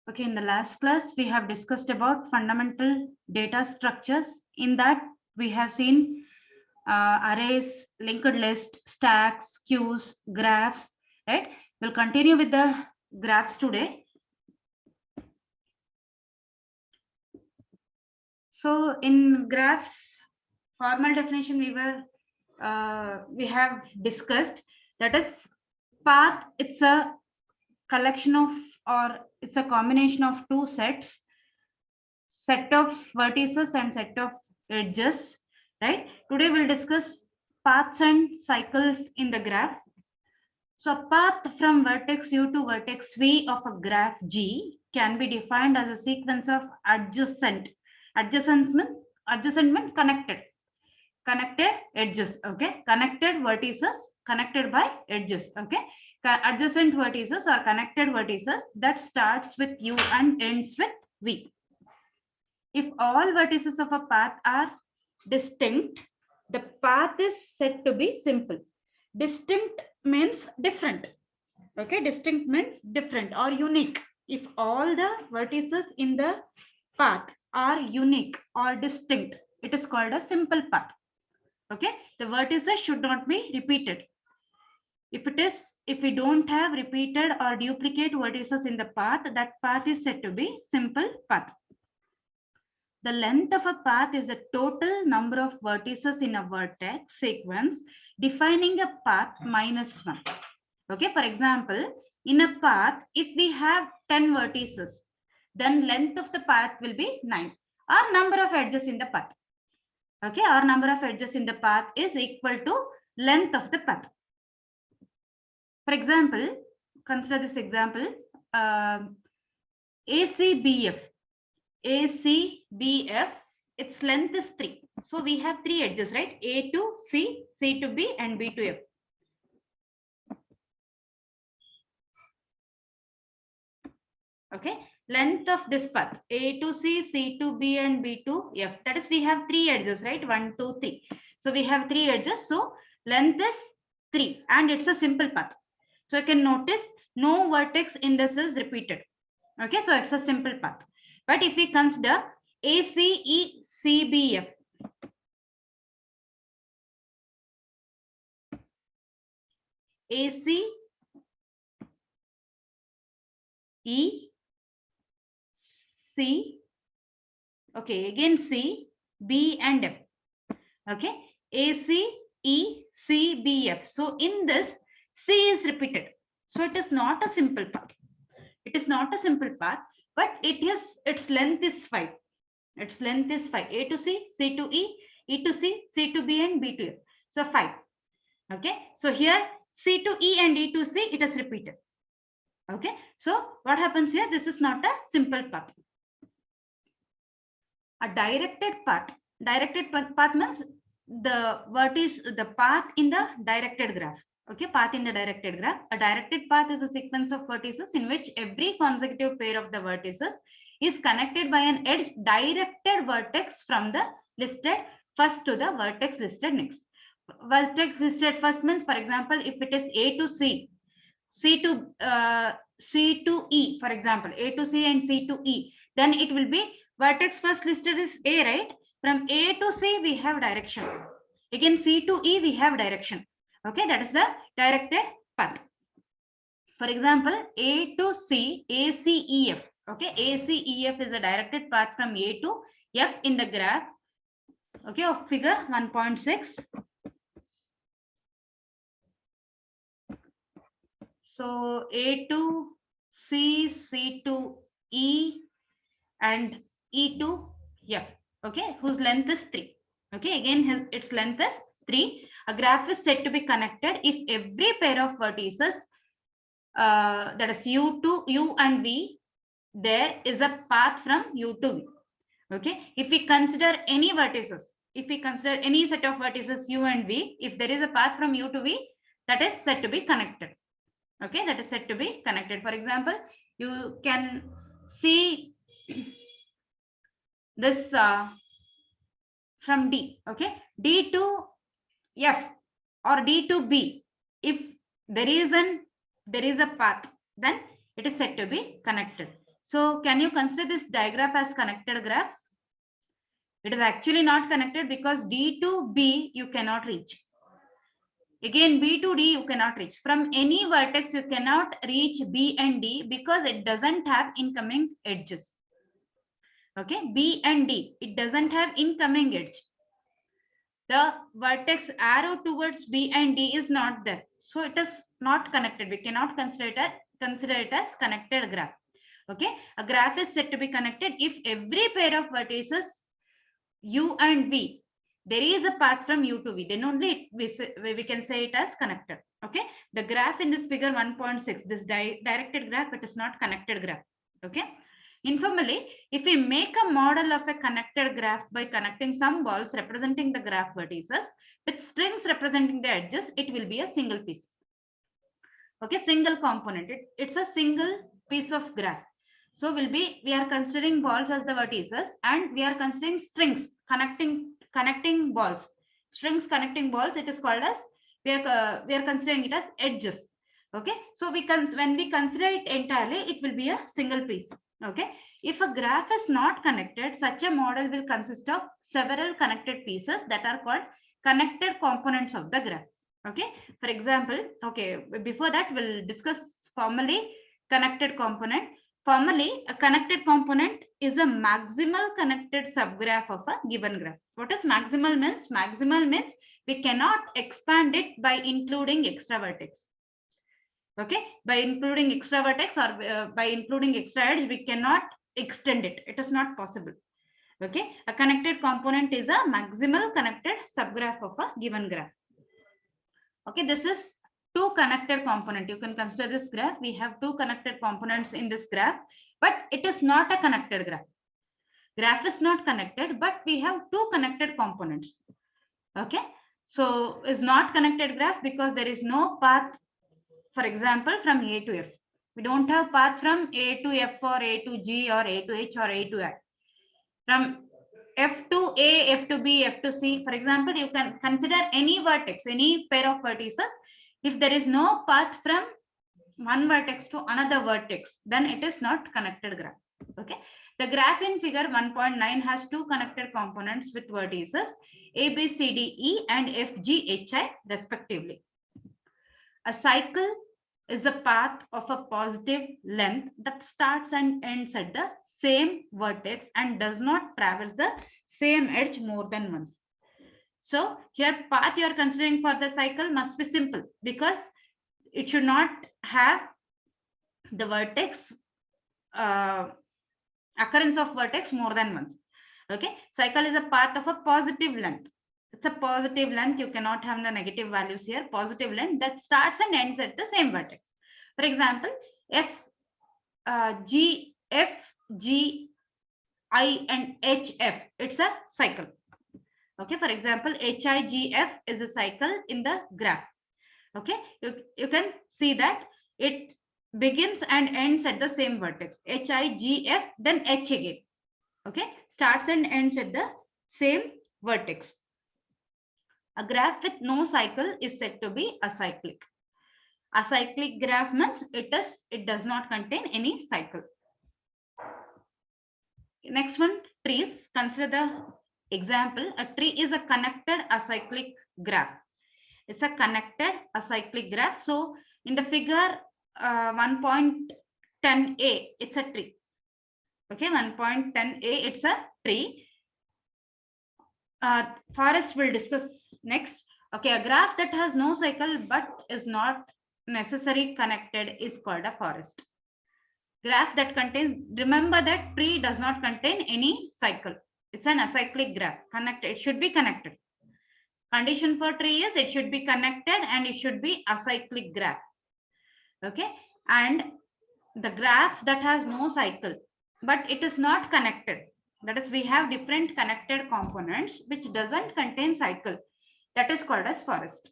Okay, in the last class, we have discussed about fundamental data structures. In that, we have seen arrays, linked list, stacks, queues, graphs, right? We'll continue with the graphs today. So in graph formal definition, we have discussed, that is path. It's a collection of, or it's a combination of two sets, set of vertices and set of edges, right? Today we'll discuss paths and cycles in the graph. So a path from vertex U to vertex V of a graph G can be defined as a sequence of adjacent means connected edges, okay? Connected vertices connected by edges, okay? Adjacent vertices or connected vertices that starts with U and ends with V. If all vertices of a path are distinct, the path is said to be simple. Distinct means different. Okay, distinct means different or unique. If all the vertices in the path are unique or distinct, it is called a simple path. Okay, the vertices should not be repeated. If we don't have repeated or duplicate vertices in the path, that path is said to be simple path. The length of a path is the total number of vertices in a vertex sequence, defining a path minus 1. Okay, for example, in a path, if we have 10 vertices, then length of the path will be 9, or number of edges in the path. Okay, or number of edges in the path is equal to length of the path. For example, consider this example, ACBF. ACBF, its length is 3. So we have 3 edges, right? A to C, C to B, and B to F. Okay, length of this path, A to C, C to B, and B to F. That is, we have 3 edges, right? 1, 2, 3. So we have 3 edges. So length is 3, and it's a simple path. So you can notice no vertex in this is repeated. Okay, so it's a simple path. But if we consider ACECBF, AC, E, C, okay, again C, B, and F. Okay, ACECBF. So in this, C is repeated. So it is not a simple path. It is not a simple path, but its length is 5. Its length is 5. A to C, C to E, E to C, C to B, and B to F. So 5. Okay, so here C to E and E to C, it is repeated. Okay, so what happens here? This is not a simple path. A directed path. Directed path means the path in the directed graph. Okay, path in the directed graph. A directed path is a sequence of vertices in which every consecutive pair of the vertices is connected by an edge directed vertex from the listed first to the vertex listed next. Vertex listed first means, for example, if it is A to C, C to E, for example, A to C and C to E, then it will be vertex first listed is A, right? From A to C, we have direction. Again, C to E, we have direction. Okay, that is the directed path. For example, A to C, ACEF. Okay, ACEF is a directed path from A to F in the graph. Okay, of figure 1.6. So A to C, C to E, and E to F. Okay, whose length is 3. Okay, again, its length is 3. A graph is said to be connected if every pair of vertices, that is U and V, there is a path from U to V. Okay, if we consider any vertices, if we consider any set of vertices U and V, if there is a path from U to V, that is said to be connected. Okay, that is said to be connected. For example, you can see this from D. Okay, D to F or D to B. If there is a path, then it is said to be connected. So can you consider this diagram as connected graph? It is actually not connected because D to B you cannot reach. Again, B to D you cannot reach. From any vertex you cannot reach B and D because it doesn't have incoming edges. Okay, B and D, it doesn't have incoming edge. The vertex arrow towards B and D is not there. So it is not connected. We cannot consider it as connected graph. Okay, a graph is said to be connected if every pair of vertices U and V, there is a path from U to V, then only we can say it as connected. Okay, the graph in this figure 1.6, this directed graph, it is not connected graph. Okay, informally, if we make a model of a connected graph by connecting some balls representing the graph vertices with strings representing the edges, it will be a single piece. Okay, single component. It's a single piece of graph. So we are considering balls as the vertices, and we are considering strings connecting balls. Strings connecting balls, it is called as, we are considering it as edges. Okay, so when we consider it entirely, it will be a single piece. Okay, if a graph is not connected, such a model will consist of several connected pieces that are called connected components of the graph. Okay, for example, okay, before that we'll discuss formally connected component. Formally, a connected component is a maximal connected subgraph of a given graph. What does maximal means? Maximal means we cannot expand it by including extra vertex. Okay, by including extra vertex or by including extra edge, we cannot extend it. It is not possible. Okay, a connected component is a maximal connected subgraph of a given graph. Okay, this is two connected component. You can consider this graph. We have two connected components in this graph, but it is not a connected graph. Graph is not connected, but we have two connected components. Okay, so is not connected graph because there is no path, for example, from A to F. We don't have path from A to F or A to G or A to H or A to I. From F to A, F to B, F to C, for example, you can consider any vertex, any pair of vertices. If there is no path from one vertex to another vertex, then it is not connected graph. Okay, the graph in figure 1.9 has two connected components with vertices A, B, C, D, E and F, G, H, I respectively. A cycle is a path of a positive length that starts and ends at the same vertex and does not traverse the same edge more than once. So here path you are considering for the cycle must be simple because it should not have the vertex occurrence of vertex more than once. Okay, cycle is a path of a positive length. It's a positive length. You cannot have the negative values here. Positive length that starts and ends at the same vertex. For example, G, F, G, I and HF, it's a cycle. Okay, for example, HIGF is a cycle in the graph. Okay, you can see that it begins and ends at the same vertex. HIGF, then H again. Okay, starts and ends at the same vertex. A graph with no cycle is said to be acyclic. Acyclic graph means it does not contain any cycle. Next one, trees. Consider the example. A tree is a connected acyclic graph. It's a connected acyclic graph. So in the figure 1.10a, it's a tree. Okay, 1.10a, it's a tree. Forest we'll discuss next. Okay, a graph that has no cycle but is not necessarily connected is called a forest. Graph that contains, remember that tree does not contain any cycle. It's an acyclic graph. Connected, it should be connected. Condition for tree is it should be connected and it should be acyclic graph. Okay, and the graph that has no cycle but it is not connected, that is we have different connected components which doesn't contain cycle, that is called as forest.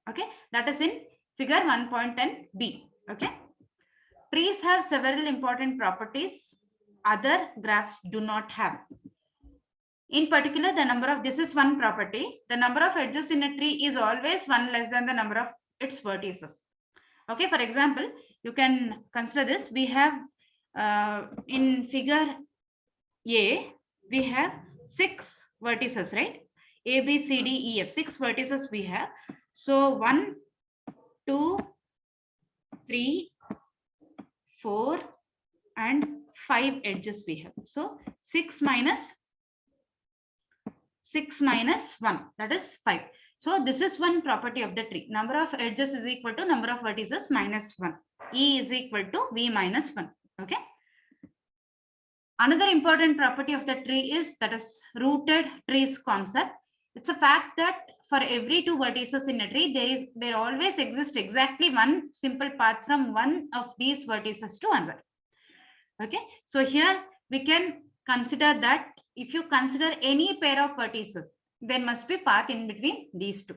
Okay, that is in figure 1.10b. Okay, trees have several important properties other graphs do not have. In particular, the number of, this is one property, the number of edges in a tree is always one less than the number of its vertices. Okay, for example, you can consider this. We have in figure A, we have 6 vertices, right? A, B, C, D, E, F, 6 vertices we have. So 1, 2, 3, 4, and 5 edges we have. So 6 minus 1, that is 5. So this is one property of the tree. Number of edges is equal to number of vertices minus 1. E is equal to V minus 1. Okay. Another important property of the tree is that is rooted trees concept. It's a fact that for every 2 vertices in a tree, there always exists exactly one simple path from one of these vertices to another. Okay, so here we can consider that if you consider any pair of vertices, there must be path in between these two.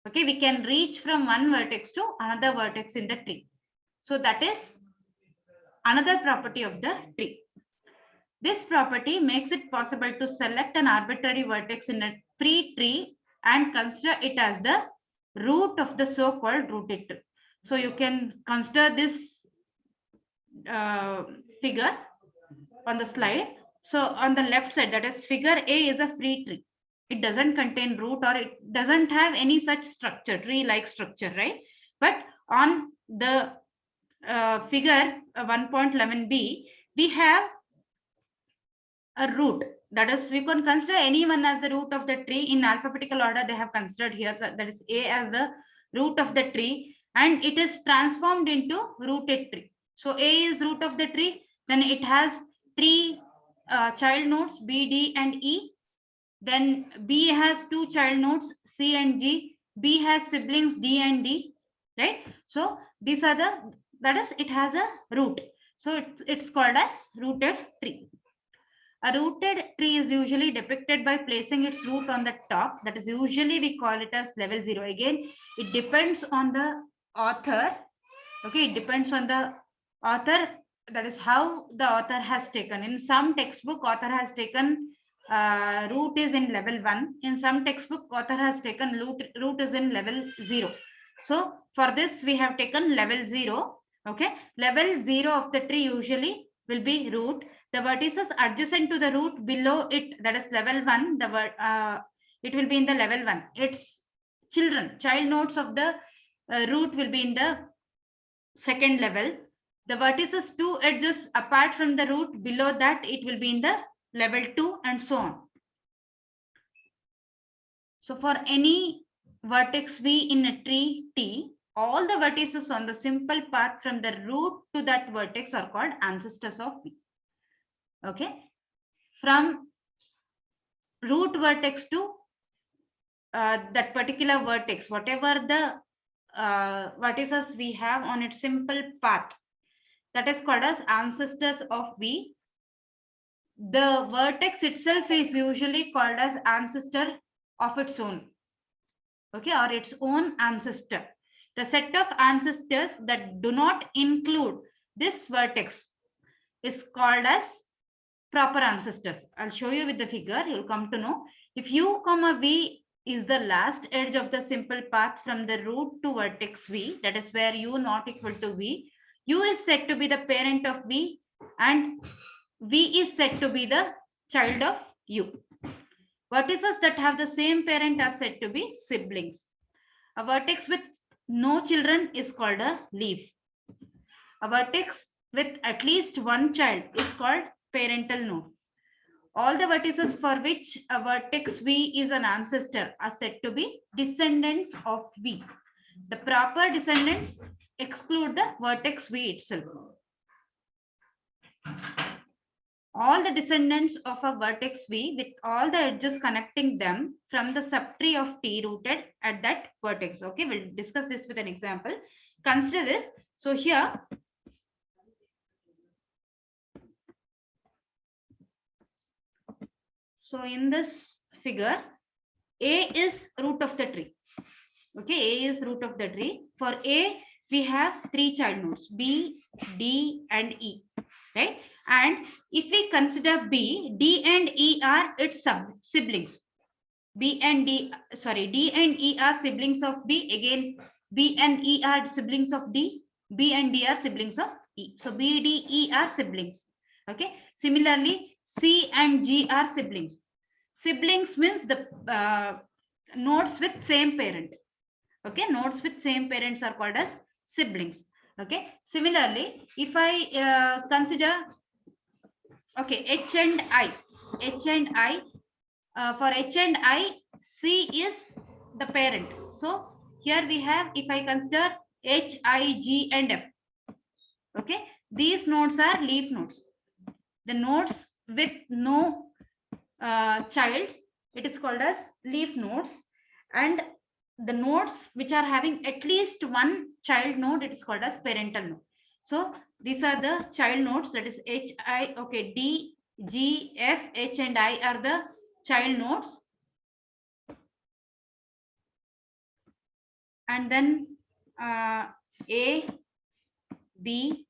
Okay, we can reach from one vertex to another vertex in the tree. So that is another property of the tree. This property makes it possible to select an arbitrary vertex in a free tree and consider it as the root of the so-called rooted tree. So you can consider this figure on the slide. So on the left side, that is figure A, is a free tree. It doesn't contain root or it doesn't have any such structure, tree-like structure, right? But on the figure 1.11b, we have a root. That is, we can consider anyone as the root of the tree in alphabetical order. They have considered here, so that is A as the root of the tree, and it is transformed into rooted tree. So A is root of the tree, then it has 3 child nodes, B, D, and E. Then B has 2 child nodes, C and G. B has siblings D and D, right? So these are the, that is, it has a root. So it's called as rooted tree. A rooted tree is usually depicted by placing its root on the top. That is, usually we call it as level 0. Again, it depends on the author. Okay, it depends on the author. That is how the author has taken. In some textbook, author has taken root is in level 1. In some textbook, author has taken root is in level 0. So for this, we have taken level 0. Okay, level 0 of the tree usually will be root. The vertices adjacent to the root below it, that is level 1, it will be in the level 1. Its child nodes of the root will be in the second level. The vertices 2 edges apart from the root, below that it will be in the level 2, and so on. So for any vertex V in a tree T, all the vertices on the simple path from the root to that vertex are called ancestors of V. Okay, from root vertex to that particular vertex, whatever the vertices we have on its simple path, that is called as ancestors of V. The vertex itself is usually called as ancestor of its own. Okay, or its own ancestor. The set of ancestors that do not include this vertex is called as proper ancestors. I'll show you with the figure, you'll come to know. If U comma V is the last edge of the simple path from the root to vertex V, that is where U not equal to V, U is said to be the parent of V and V is said to be the child of U. Vertices that have the same parent are said to be siblings. A vertex with no children is called a leaf. A vertex with at least one child is called parental node. All the vertices for which a vertex V is an ancestor are said to be descendants of V. The proper descendants exclude the vertex V itself. All the descendants of a vertex V with all the edges connecting them from the subtree of T rooted at that vertex. Okay, we'll discuss this with an example. Consider this. So here, so in this figure, A is root of the tree. Okay, A is root of the tree. For A, we have 3 child nodes, B, D, and E, right? And if we consider B, D and E are its siblings. D and E are siblings of B. Again, B and E are siblings of D. B and D are siblings of E. So B, D, E are siblings. Okay. Similarly, C and G are siblings. Siblings means the nodes with same parent. Okay, nodes with same parents are called as siblings. Okay. Similarly, if I consider, okay, H and I, for H and I, C is the parent. So here we have, if I consider H, I, G, and F. Okay, these nodes are leaf nodes. The nodes with no child, it is called as leaf nodes, and the nodes which are having at least one child node, it is called as parental node. So these are the child nodes, that is H, I, okay, D, G, F, H, and I are the child nodes. And then A, B,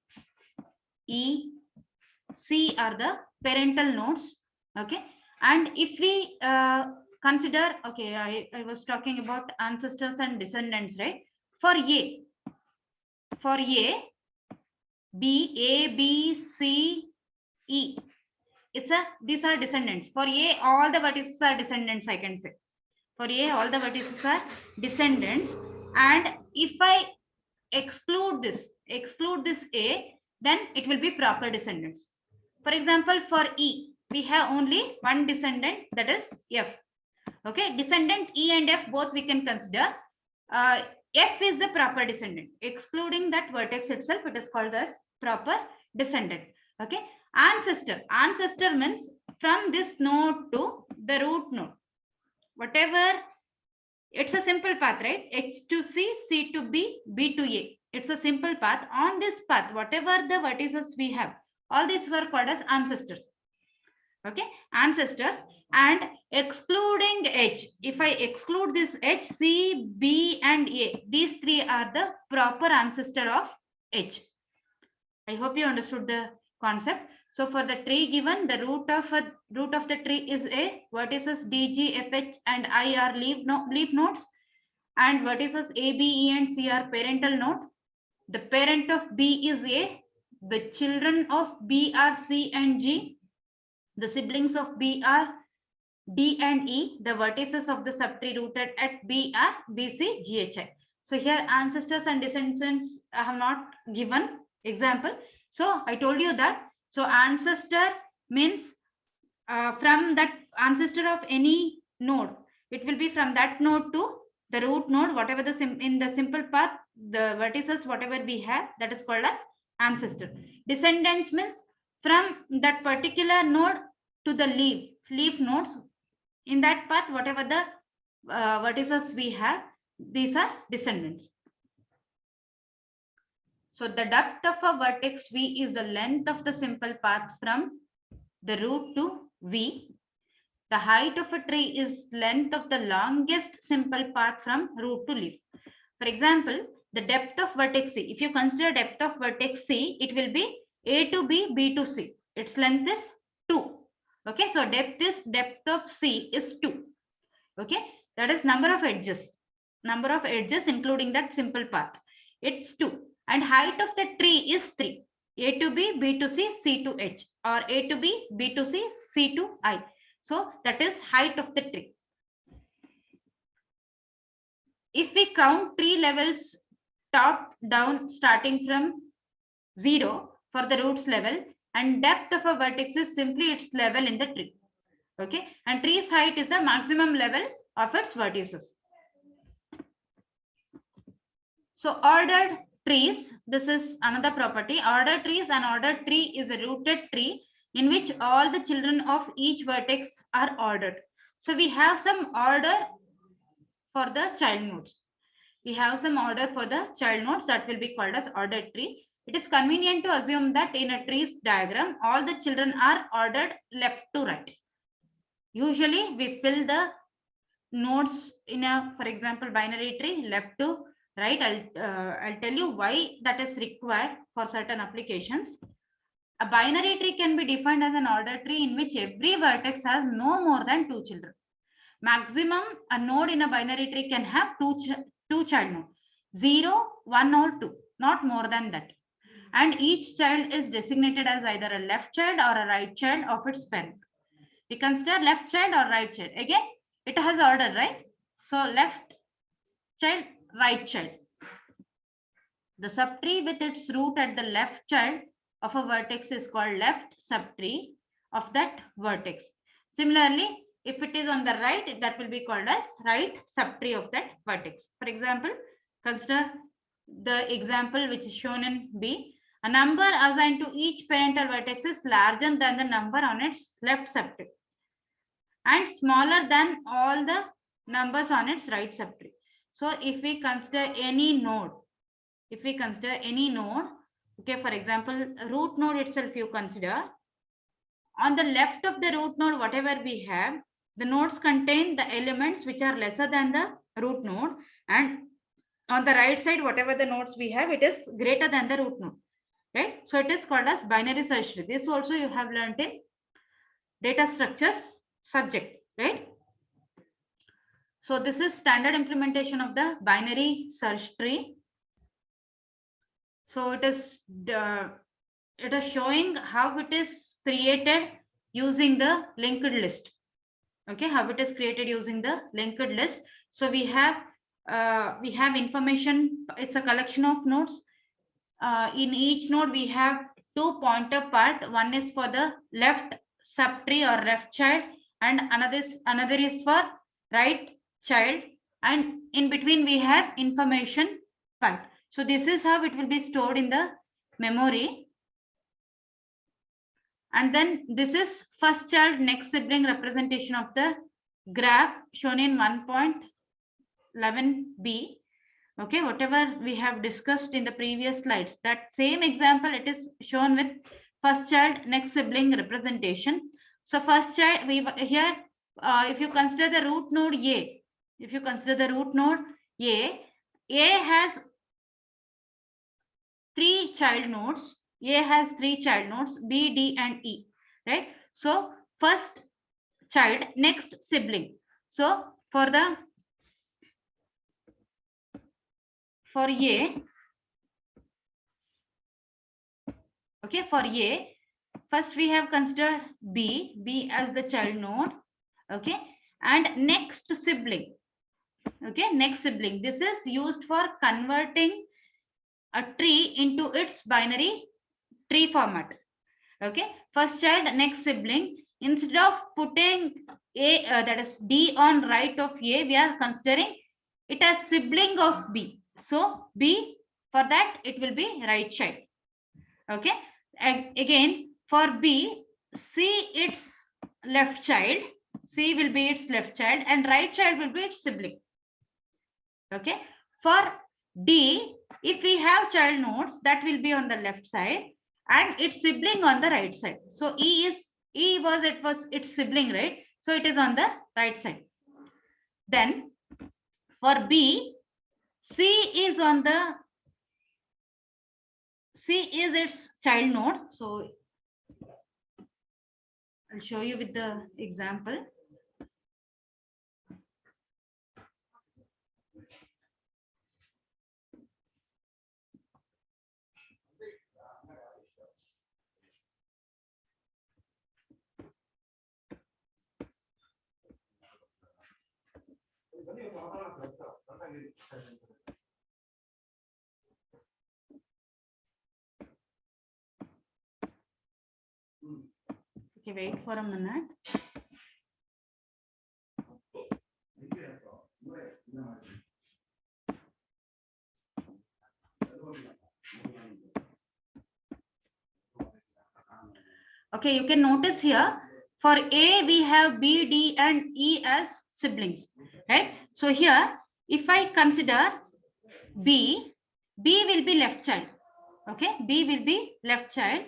E, C are the parental nodes. Okay. And if we consider, okay, I was talking about ancestors and descendants, right? For A, B, A, B, C, E, these are descendants. For A, all the vertices are descendants, I can say. For A, all the vertices are descendants. And if I exclude this A, then it will be proper descendants. For example, for E, we have only one descendant, that is F. Okay, descendant E and F both we can consider. F is the proper descendant. Excluding that vertex itself, it is called as proper descendant. Okay, ancestor means from this node to the root node. Whatever, it's a simple path, right? H to C, C to B, B to A. It's a simple path. On this path, whatever the vertices we have, all these are called as ancestors. Okay, ancestors. And excluding H, if I exclude this H, C, B, and A, these three are the proper ancestor of H. I hope you understood the concept. So for the tree given, the root of the tree is A, vertices D, G, F, H, and I are leaf nodes, and vertices A, B, E, and C are parental node. The parent of B is A. The children of B are C and G. The siblings of B are D and E. The vertices of the subtree rooted at B are B, C, G, H, I. So here ancestors and descendants I have not given example. So I told you that. So ancestor means from that ancestor of any node, it will be from that node to the root node, whatever in the simple path, the vertices, whatever we have, that is called as ancestor. Descendants means from that particular node to the leaf nodes. In that path, whatever the vertices we have, these are descendants. So the depth of a vertex V is the length of the simple path from the root to V. The height of a tree is length of the longest simple path from root to leaf. For example, the depth of vertex C, if you consider depth of vertex C, it will be A to B, B to C. Its length is 2. Okay, so depth of C is 2. Okay, that is number of edges including that simple path. It's 2. And height of the tree is 3. A to B, B to C, C to H, or A to B, B to C, C to I. So that is height of the tree. If we count tree levels top down starting from 0 for the roots level, and depth of a vertex is simply its level in the tree. Okay, and tree's height is the maximum level of its vertices. So ordered trees, this is another property. Ordered trees, an ordered tree is a rooted tree in which all the children of each vertex are ordered. So we have some order for the child nodes. We have some order for the child nodes that will be called as ordered tree. It is convenient to assume that in a tree's diagram, all the children are ordered left to right. Usually we fill the nodes in a, for example, binary tree left to right. I'll tell you why that is required for certain applications. A binary tree can be defined as an ordered tree in which every vertex has no more than 2 children. Maximum, a node in a binary tree can have two child nodes, 0, 1, or 2, not more than that. and each child is designated as either a left child or a right child of its parent. We consider left child or right child. Again, it has order, right? So left child, right child. The subtree with its root at the left child of a vertex is called left subtree of that vertex. Similarly, if it is on the right, that will be called as right subtree of that vertex. For example, consider the example which is shown in B. A number assigned to each parental vertex is larger than the number on its left subtree and smaller than all the numbers on its right subtree. So if we consider any node, okay, for example, root node itself you consider, on the left of the root node, whatever we have, the nodes contain the elements which are lesser than the root node, and on the right side, whatever the nodes we have, it is greater than the root node, right? So it is called as binary search tree. This also you have learned in data structures subject, right? So this is standard implementation of the binary search tree. So it is showing how it is created using the linked list. Okay, how it is created using the linked list. So we have information. It's a collection of nodes. In each node, we have two pointer part. One is for the left subtree or left child, and another is for right child. And in between, we have information part. So this is how it will be stored in the memory. And then this is first child next sibling representation of the graph shown in 1.11b. Okay, whatever we have discussed in the previous slides, that same example, it is shown with first child next sibling representation. So first child, if you consider the root node A, A has three child nodes. A has three child nodes, B, D, and E, right? So first child next sibling. So for A, okay, for A, first we have considered B as the child node, okay, and next sibling, okay, next sibling. This is used for converting a tree into its binary tree format. Okay, first child next sibling, instead of putting A, that is D on right of A, we are considering it as sibling of B. So B, for that it will be right child. Okay, and again for B, C its left child, C will be its left child, and right child will be its sibling. Okay, for D, if we have child nodes, that will be on the left side and its sibling on the right side. So it was its sibling, right? So it is on the right side. Then for B, C is its child node. So I'll show you with the example. Okay, wait for a minute. Okay, you can notice here, for A, we have B, D, and E as siblings, right? So here, if I consider B will be left child. Okay, B will be left child.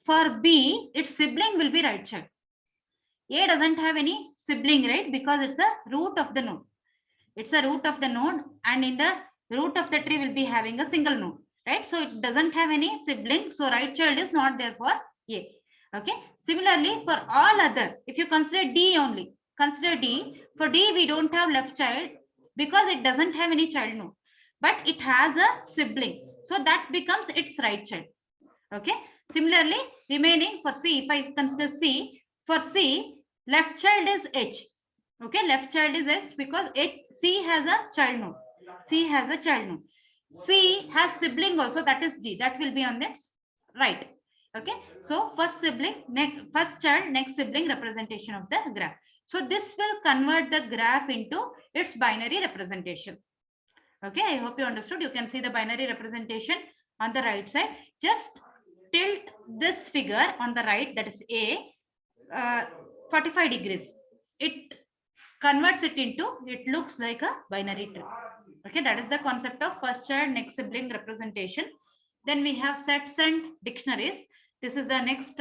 For B, its sibling will be right child. A doesn't have any sibling, right? Because it's a root of the node. It's a root of the node, and in the root of the tree will be having a single node, right? So it doesn't have any sibling. So right child is not there for A. Okay. Similarly, for all other, if you consider D only, consider D. For D, we don't have left child because it doesn't have any child node, but it has a sibling. So that becomes its right child. Okay. Similarly, remaining for C, if I consider C, for C, left child is H. Okay, left child is H because C has a child node. C has a child node. C has sibling also, that is G. That will be on its right. Okay, so first sibling, first child, next sibling representation of the graph. So this will convert the graph into its binary representation. Okay, I hope you understood. You can see the binary representation on the right side. Just tilt this figure on the right, that is A, 45 degrees. It converts it into, it looks like a binary tree. Okay, that is the concept of first child, next sibling representation. Then we have sets and dictionaries. This is the next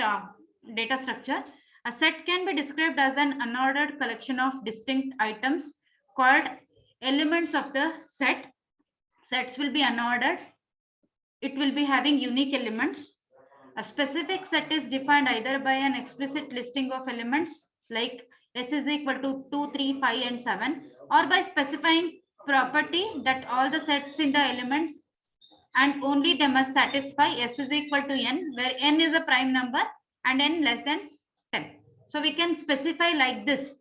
data structure. A set can be described as an unordered collection of distinct items called elements of the set. Sets will be unordered. It will be having unique elements. A specific set is defined either by an explicit listing of elements like S is equal to 2, 3, 5, and 7, or by specifying property that all the sets in the elements and only they must satisfy S is equal to n, where n is a prime number and n less than 10. So we can specify like this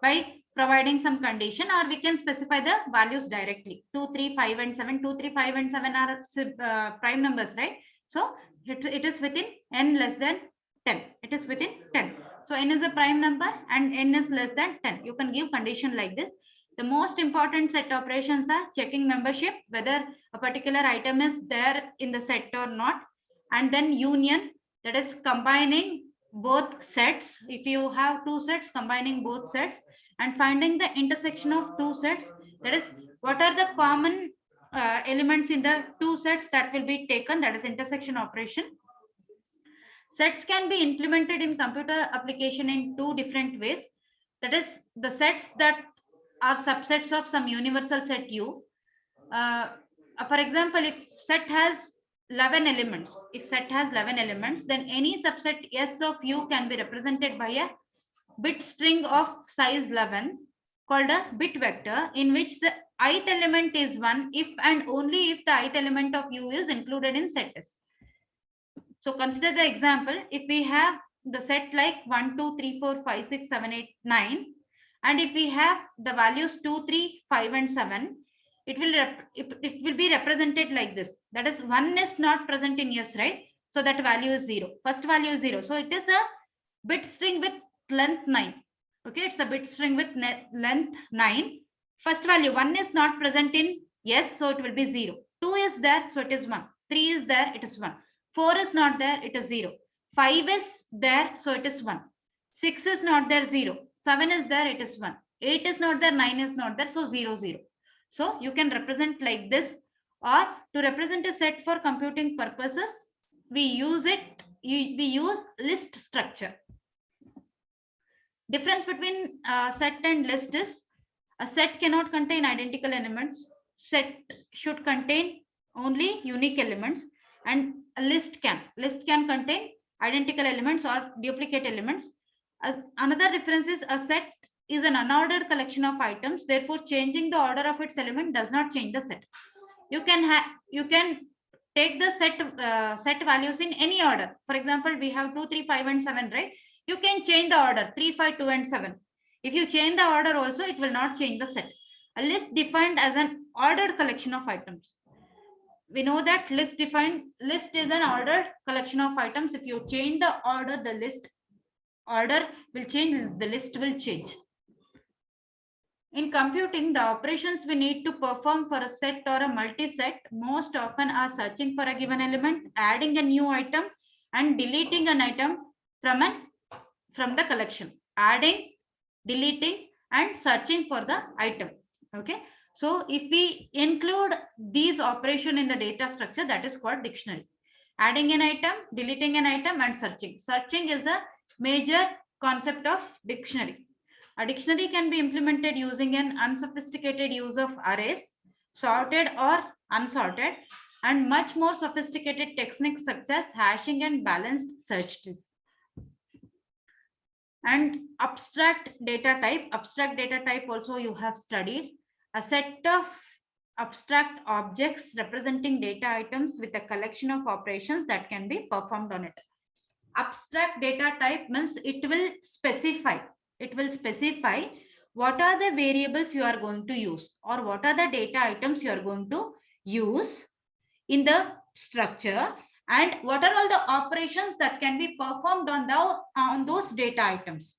by providing some condition, or we can specify the values directly. 2, 3, 5, and 7. 2, 3, 5, and 7 are prime numbers, right? So it is within n less than 10. It is within 10. So n is a prime number and n is less than 10. You can give condition like this. The most important set operations are checking membership, whether a particular item is there in the set or not, and then union, that is combining both sets. If you have two sets, combining both sets, and finding the intersection of two sets, that is what are the common elements in the two sets that will be taken, that is intersection operation. Sets can be implemented in computer application in two different ways. That is the sets that are subsets of some universal set U. For example, if set has 11 elements, then any subset S of U can be represented by a bit string of size 11 called a bit vector, in which the ith element is 1 if and only if the ith element of U is included in set S. So consider the example. If we have the set like 1, 2, 3, 4, 5, 6, 7, 8, 9, and if we have the values 2, 3, 5, and 7, it will be represented like this. That is, 1 is not present in S, right? So that value is 0. First value is 0. So it is a bit string with length 9. Okay, it's a bit string with length 9. First value 1 is not present in S, so it will be 0. 2 is there, so it is 1. 3 is there, it is 1. 4 is not there, it is 0. 5 is there, so it is 1. 6 is not there, 0. 7 is there, it is 1. 8 is not there, 9 is not there, so 0, 0. So you can represent like this, or to represent a set for computing purposes, we use list structure. Difference between set and list is a set cannot contain identical elements. Set should contain only unique elements, and a list can contain identical elements or duplicate elements. Another difference is a set is an unordered collection of items. Therefore, changing the order of its element does not change the set. You can take the set values in any order. For example, we have 2, 3, 5, and 7, right? You can change the order 3, 5, 2, and 7. If you change the order also, it will not change the set. A list defined as an ordered collection of items. We know that list is an ordered collection of items. If you change the order, the list order will change, the list will change. In computing, the operations we need to perform for a set or a multi-set most often are searching for a given element, adding a new item, and deleting an item from the collection. Adding, deleting, and searching for the item. Okay. So if we include these operations in the data structure, that is called dictionary. Adding an item, deleting an item, and searching. Searching is a major concept of dictionary. A dictionary can be implemented using an unsophisticated use of arrays, sorted or unsorted, and much more sophisticated techniques such as hashing and balanced search trees. And abstract data type also you have studied. A set of abstract objects representing data items with a collection of operations that can be performed on it. Abstract data type means it will specify what are the variables you are going to use, or what are the data items you are going to use in the structure, and what are all the operations that can be performed on those data items.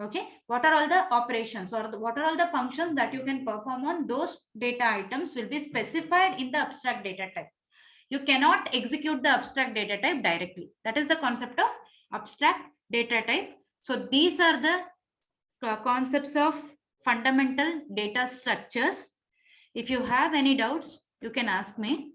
Okay, what are all the operations, or what are all the functions that you can perform on those data items will be specified in the abstract data type. You cannot execute the abstract data type directly. That is the concept of abstract data type. So these are the concepts of fundamental data structures. If you have any doubts, you can ask me.